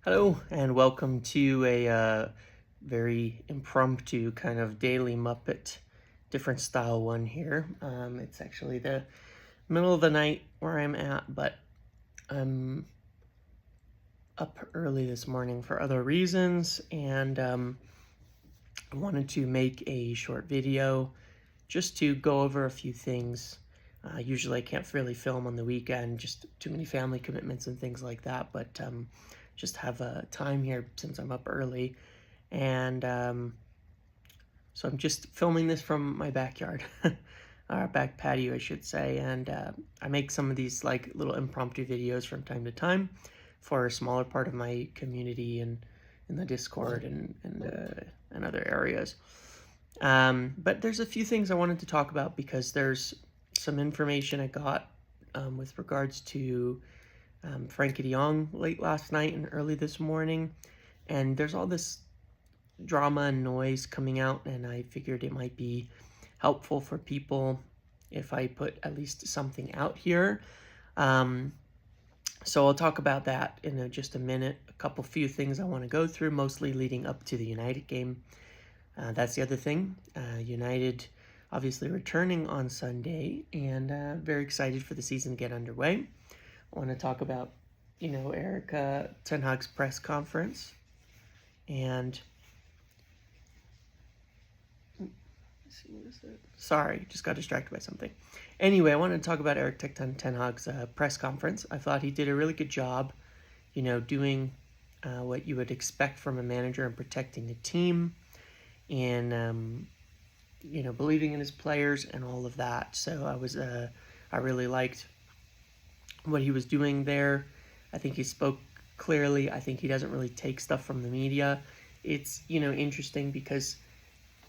Hello, and welcome to a very impromptu kind of daily Muppet, different style one here. It's actually the middle of the night where I'm at, but I'm up early this morning for other reasons, and I wanted to make a short video just to go over a few things. Usually I can't really film on the weekend, just too many family commitments and things like that, but just have a time here since I'm up early. And so I'm just filming this from my backyard, our back patio, I should say. And I make some of these like little impromptu videos from time to time for a smaller part of my community and in the Discord and other areas. But there's a few things I wanted to talk about because there's some information I got with regards to Frankie Jong late last night and early this morning. And there's all this drama and noise coming out, and I figured it might be helpful for people if I put at least something out here. So I'll talk about that in just a minute. A few things I want to go through, mostly leading up to the United game. That's the other thing. United obviously returning on Sunday, and very excited for the season to get underway. I want to talk about, Ten Hag's press conference, and sorry, just got distracted by something. Anyway, I wanted to talk about Ten Hag's press conference. I thought he did a really good job, doing what you would expect from a manager and protecting the team, and believing in his players and all of that. So I really liked what he was doing there. I think he spoke clearly. I think he doesn't really take stuff from the media. It's interesting because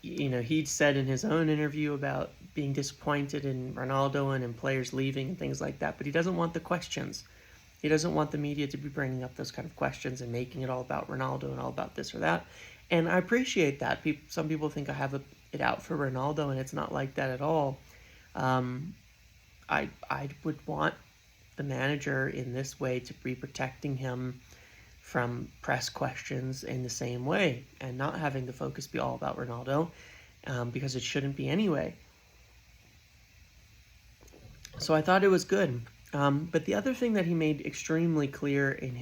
he'd said in his own interview about being disappointed in Ronaldo and in players leaving and things like that, but he doesn't want the questions. He doesn't want the media to be bringing up those kind of questions and making it all about Ronaldo and all about this or that. And I appreciate that. Some people think I have it out for Ronaldo, and it's not like that at all. I would want the manager in this way to be protecting him from press questions in the same way and not having the focus be all about Ronaldo, because it shouldn't be anyway. So I thought it was good. But the other thing that he made extremely clear in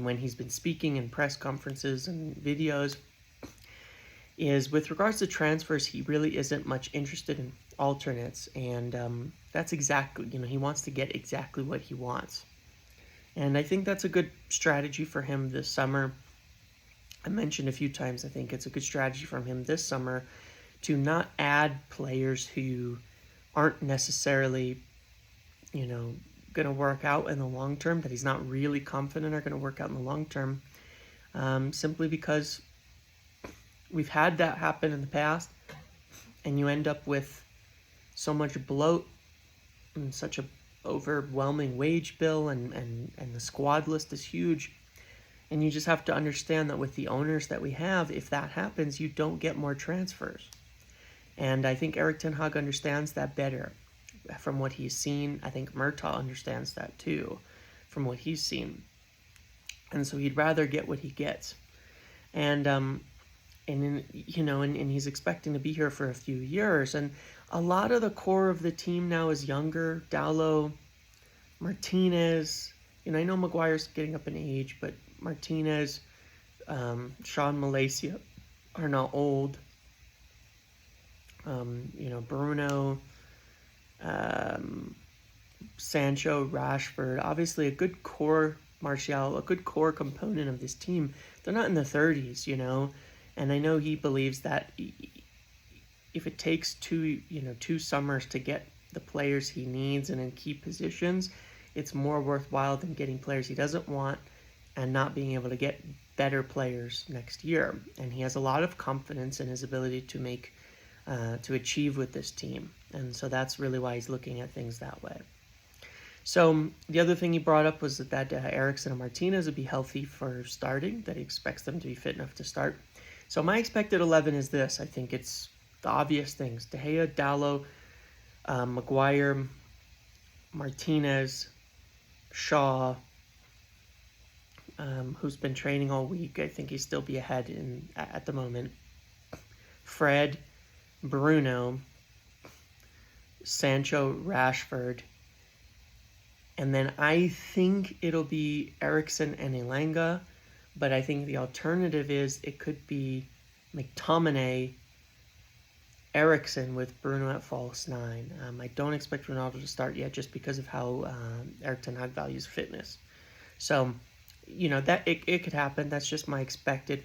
when he's been speaking in press conferences and videos is with regards to transfers, he really isn't much interested in alternates, and that's exactly, he wants to get exactly what he wants. And I think that's a good strategy for him this summer. I mentioned a few times, I think it's a good strategy from him this summer to not add players who aren't necessarily, going to work out in the long term, that he's not really confident are going to work out in the long term, simply because we've had that happen in the past, and you end up with so much bloat and such a overwhelming wage bill, and the squad list is huge, and you just have to understand that with the owners that we have, if that happens, you don't get more transfers. And I think Erik Ten Hag understands that better from what he's seen. I think Murtaugh understands that too from what he's seen, and so he'd rather get what he gets. And he's expecting to be here for a few years, and a lot of the core of the team now is younger. Dalot, Martinez, I know Maguire's getting up in age, but Martinez, Sean Malaysia are not old. Bruno, Sancho, Rashford, obviously a good core, Martial, a good core component of this team. They're not in the 30s, and I know he believes that if it takes two summers to get the players he needs and in key positions, it's more worthwhile than getting players he doesn't want and not being able to get better players next year. And he has a lot of confidence in his ability to achieve with this team. And so that's really why he's looking at things that way. So the other thing he brought up was that Eriksen and Martinez would be healthy for starting, that he expects them to be fit enough to start. So my expected 11 is this. I think it's the obvious things: De Gea, Dalot, Maguire, Martinez, Shaw, who's been training all week. I think he'll still be ahead at the moment. Fred, Bruno, Sancho, Rashford, and then I think it'll be Eriksen and Elanga, but I think the alternative is it could be McTominay, Eriksen with Bruno at false 9. I don't expect Ronaldo to start yet just because of how Erik Ten Hag values fitness. So, that it could happen. That's just my expected.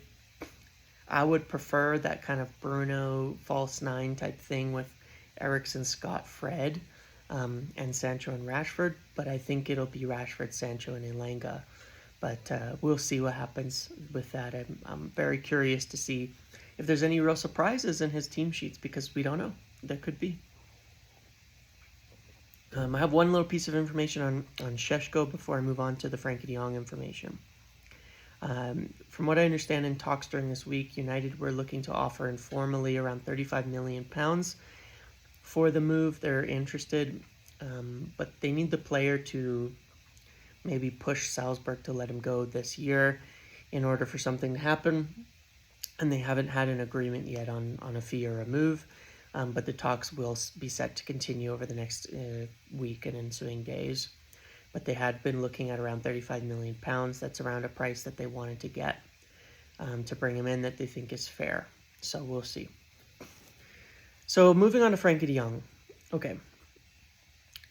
I would prefer that kind of Bruno false 9 type thing with Eriksen, Scott, Fred, and Sancho and Rashford. But I think it'll be Rashford, Sancho, and Elanga. But we'll see what happens with that. I'm very curious to see if there's any real surprises in his team sheets, because we don't know. There could be. I have one little piece of information on Sesko before I move on to the Frankie de Jong information. From what I understand in talks during this week, United were looking to offer informally around £35 million for the move. They're interested, but they need the player to maybe push Salzburg to let him go this year in order for something to happen. And they haven't had an agreement yet on a fee or a move, but the talks will be set to continue over the next week and ensuing days. But they had been looking at around £35 million. That's around a price that they wanted to get to bring him in that they think is fair. So we'll see. So moving on to Frankie de Jong. Okay.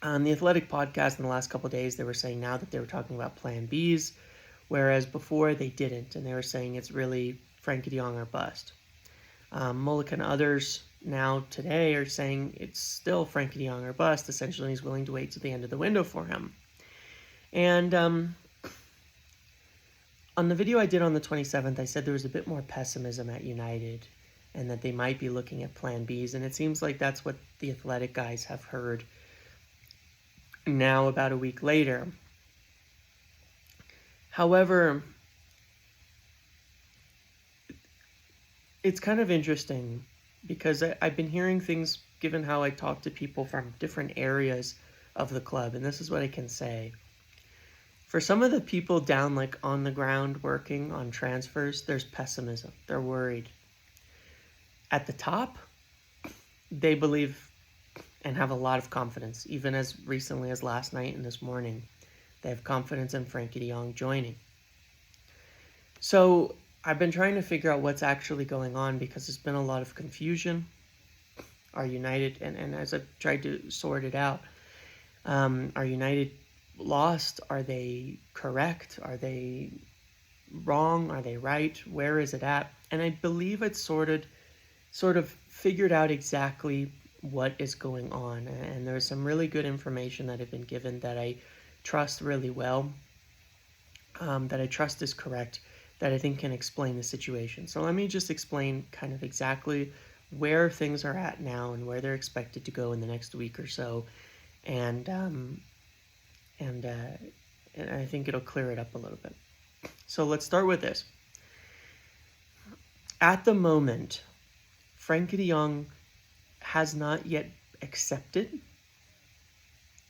On the Athletic podcast in the last couple of days, they were saying now that they were talking about plan Bs, whereas before they didn't. And they were saying it's really Frankie de Jong or bust. Mullick and others now today are saying it's still Frankie de Jong or bust. Essentially, he's willing to wait to the end of the window for him. And on the video I did on the 27th, I said there was a bit more pessimism at United and that they might be looking at plan Bs. And it seems like that's what the Athletic guys have heard now about a week later. However, it's kind of interesting because I've been hearing things given how I talk to people from different areas of the club, and this is what I can say. For some of the people down on the ground working on transfers, there's pessimism. They're worried. At the top, they believe and have a lot of confidence, even as recently as last night and this morning. They have confidence in Frankie de Jong joining. So I've been trying to figure out what's actually going on because there's been a lot of confusion. Are United, and as I've tried to sort it out, are United lost? Are they correct? Are they wrong? Are they right? Where is it at? And I believe it's sort of figured out exactly what is going on. And there's some really good information that have been given that I trust really well, that I trust is correct, that I think can explain the situation. So let me just explain kind of exactly where things are at now and where they're expected to go in the next week or so. And I think it'll clear it up a little bit. So let's start with this. At the moment, Frankie de Jong has not yet accepted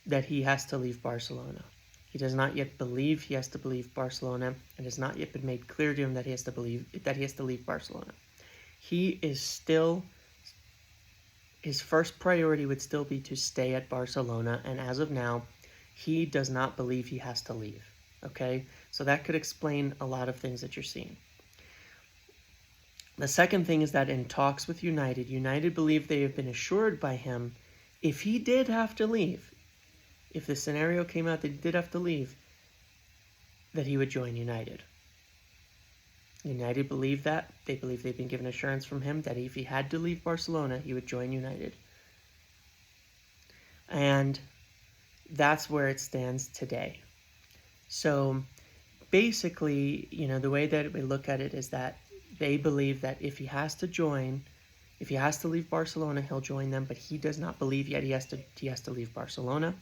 that he has to leave Barcelona. He does not yet believe he has to leave Barcelona. It has not yet been made clear to him that he has to leave Barcelona. He is still, his first priority would still be to stay at Barcelona, and as of now, he does not believe he has to leave. Okay? So that could explain a lot of things that you're seeing. The second thing is that in talks with United believe they have been assured by him if he did have to leave, if the scenario came out that he did have to leave, that he would join United. United believe that. They believe they've been given assurance from him that if he had to leave Barcelona, he would join United. And that's where it stands today. So basically, the way that we look at it is that they believe that if he has to leave Barcelona, he'll join them, but he does not believe yet he has to leave Barcelona.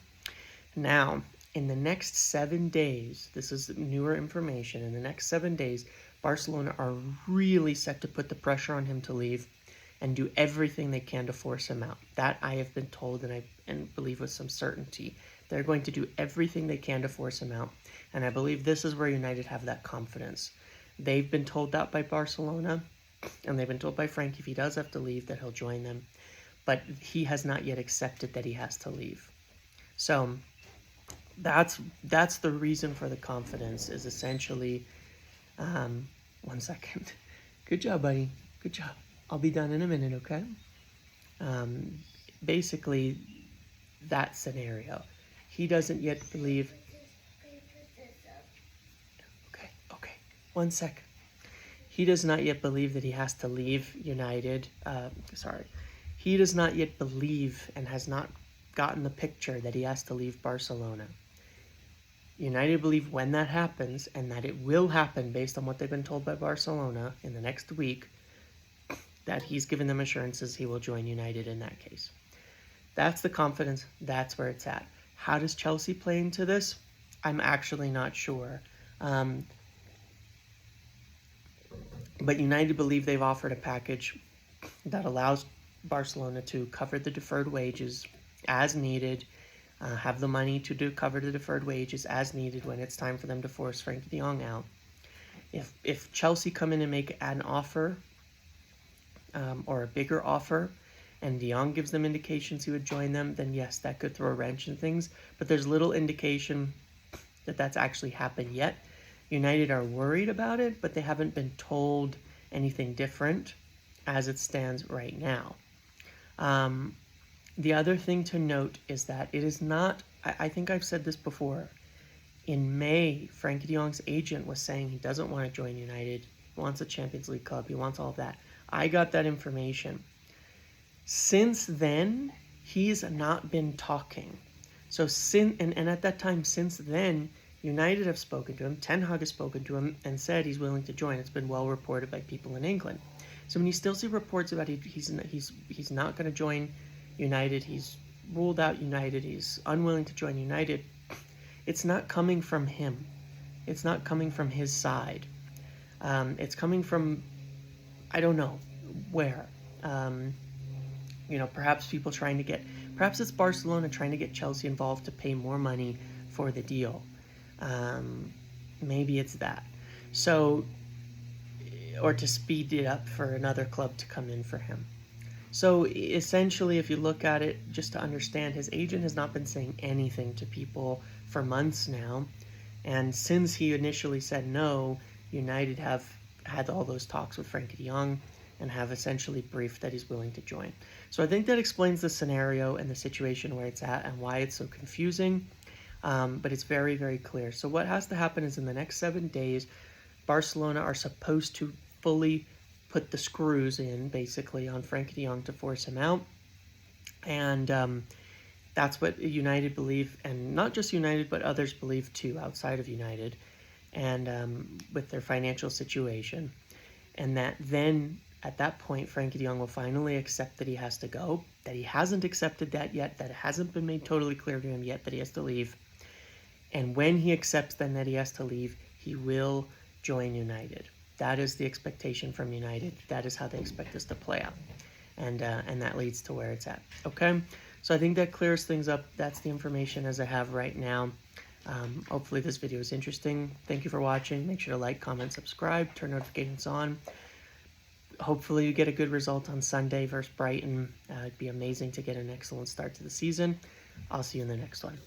Now, in the next 7 days, this is newer information, in the next 7 days, Barcelona are really set to put the pressure on him to leave and do everything they can to force him out. That I have been told and believe with some certainty. They're going to do everything they can to force him out. And I believe this is where United have that confidence. They've been told that by Barcelona, and they've been told by Frank if he does have to leave that he'll join them. But he has not yet accepted that he has to leave. So that's the reason for the confidence, is essentially, 1 second. Good job, buddy. Good job. I'll be done in a minute, okay? Basically, that scenario. He doesn't yet believe. Okay. 1 second. He does not yet believe that he has to leave United. He does not yet believe and has not gotten the picture that he has to leave Barcelona. United believe when that happens, and that it will happen based on what they've been told by Barcelona in the next week, that he's given them assurances he will join United in that case. That's the confidence. That's where it's at. How does Chelsea play into this? I'm actually not sure. But United believe they've offered a package that allows Barcelona to cover the deferred wages as needed, have the money to cover the deferred wages as needed when it's time for them to force Frankie de Jong out. If Chelsea come in and make an offer, or a bigger offer, and de Jong gives them indications he would join them, then yes, that could throw a wrench in things. But there's little indication that that's actually happened yet. United are worried about it, but they haven't been told anything different as it stands right now. The other thing to note is that it is not, I think I've said this before, in May, Frankie de Jong's agent was saying he doesn't want to join United, he wants a Champions League club, he wants all of that. I got that information. Since then, he's not been talking. So and at that time, since then, United have spoken to him, Ten Hag has spoken to him, and said he's willing to join. It's been well reported by people in England. So when you still see reports about he's not going to join United, he's ruled out United, he's unwilling to join United, it's not coming from him. It's not coming from his side. It's coming from, I don't know where. Perhaps perhaps it's Barcelona trying to get Chelsea involved to pay more money for the deal. Maybe it's that. So, or to speed it up for another club to come in for him. So essentially, if you look at it, just to understand, his agent has not been saying anything to people for months now. And since he initially said no, United have had all those talks with Frankie de Jong and have essentially briefed that he's willing to join. So I think that explains the scenario and the situation where it's at and why it's so confusing. But it's very, very clear. So what has to happen is in the next 7 days, Barcelona are supposed to fully put the screws in, basically, on Frankie de Jong to force him out. And that's what United believe, and not just United, but others believe too, outside of United, and with their financial situation. And that then, at that point, Frankie de Jong will finally accept that he has to go, that he hasn't accepted that yet, that it hasn't been made totally clear to him yet that he has to leave. And when he accepts then that he has to leave, he will join United. That is the expectation from United. That is how they expect this to play out. And that leads to where it's at. Okay? So I think that clears things up. That's the information as I have right now. Hopefully this video is interesting. Thank you for watching. Make sure to like, comment, subscribe, turn notifications on. Hopefully you get a good result on Sunday versus Brighton. It'd be amazing to get an excellent start to the season. I'll see you in the next one.